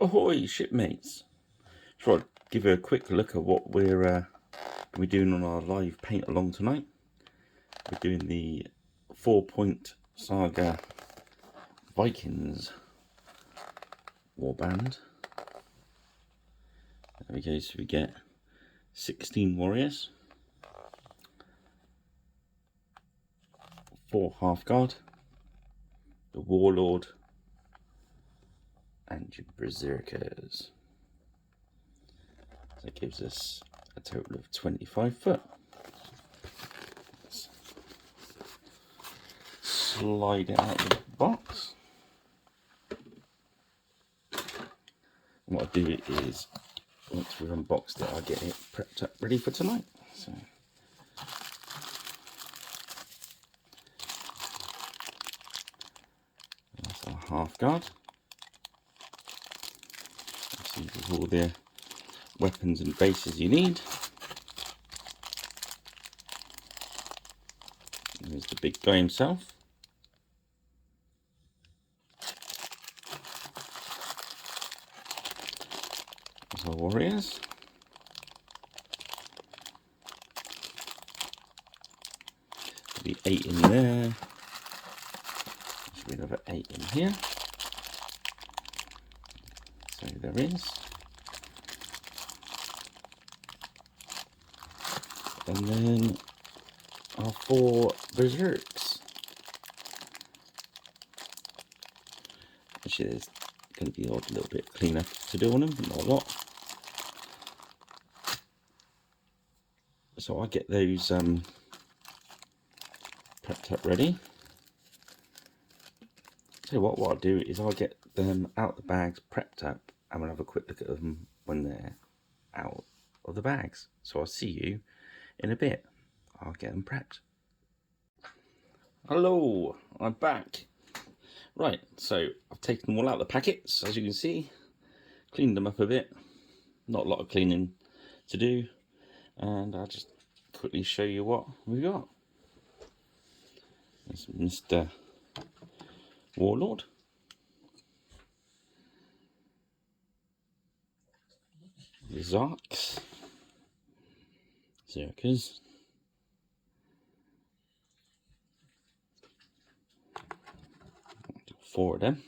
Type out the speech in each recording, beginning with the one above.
Ahoy, shipmates! Thought I'd give you a quick look at what we're doing on our live paint along tonight. We're doing the 4-point saga Vikings Warband. There we go, so we get 16 warriors, 4 half guard, the warlord, and your berserkers. That gives us a total of 25 foot. Let's slide it out of the box. And what I do is, once we've unboxed it, I get it prepped up ready for tonight. So that's our half guard. See all the weapons and bases you need. There's the big guy himself. There's our warriors. There'll be 8 in there. There's be another 8 in here. So there is. And then our 4 berserks. Actually, there's going to be a little bit of cleanup to do on them, but not a lot. So I get those prepped up ready. So what I'll do is I'll get them out the bags prepped up, and we'll have a quick look at them when they're out of the bags. So I'll see you in a bit. I'll get them prepped. Hello, I'm back. Right, so I've taken them all out of the packets, as you can see, cleaned them up a bit. Not a lot of cleaning to do, and I'll just quickly show you what we got. There's Mr. Warlord. The Zarks. Zerkers. 4 of them.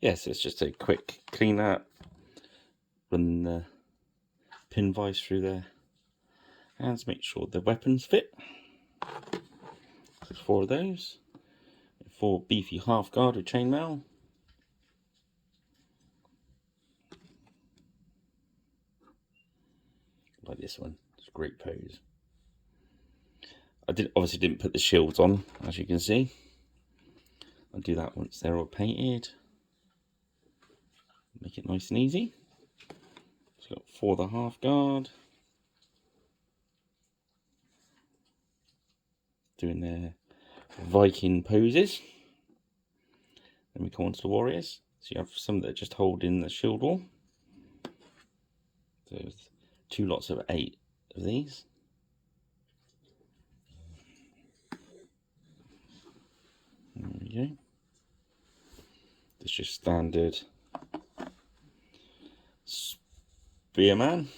Yes, it's just a quick clean up. Run the pin vise through their hands, make sure the weapons fit. There's 4 of those. 4 beefy half guard with chainmail. Like this one, it's a great pose. I obviously didn't put the shields on, as you can see. I'll do that once they're all painted. Make it nice and easy. So got 4 of the half guard. Doing their Viking poses. Then we come on to the warriors. So you have some that are just holding the shield wall. So there's 2 lots of 8 of these. There we go. It's just standard spearman.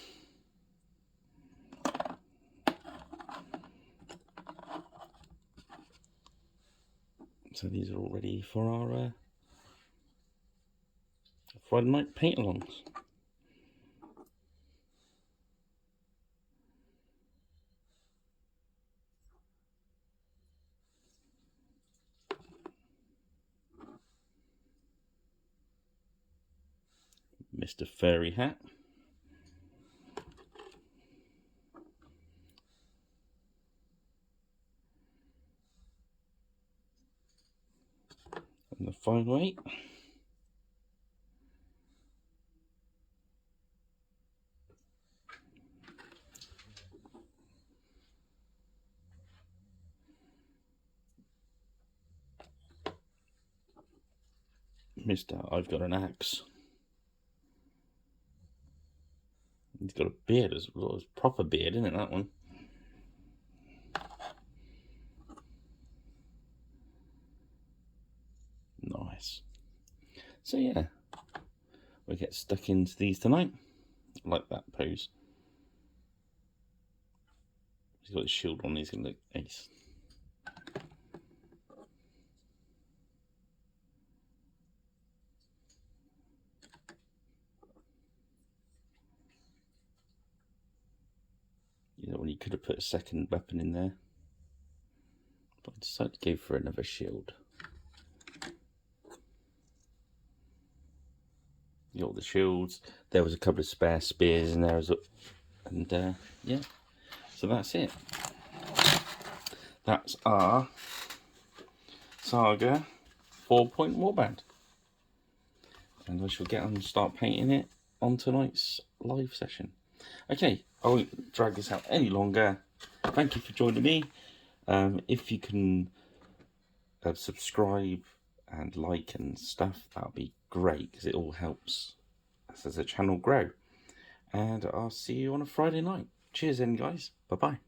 So these are all ready for our Friday night paint-alongs. Mr. Furry Hat. And the final 8. Mr. I've got an axe. He's got a beard as well, as proper beard, isn't it, that one? mess. So yeah, we'll get stuck into these tonight. I like that pose. He's got his shield on, he's going to look ace. You know, when you could have put a second weapon in there. But I decided to go for another shield. You got the shields. There was a couple of spare spears in there as well. And yeah, so that's it. That's our Saga 4-point warband. And I shall get on and start painting it on tonight's live session. Okay, I won't drag this out any longer. Thank you for joining me. If you can subscribe and like and stuff, that would be great, because it all helps us as a channel grow. And I'll see you on a Friday night. Cheers then, guys. Bye-bye.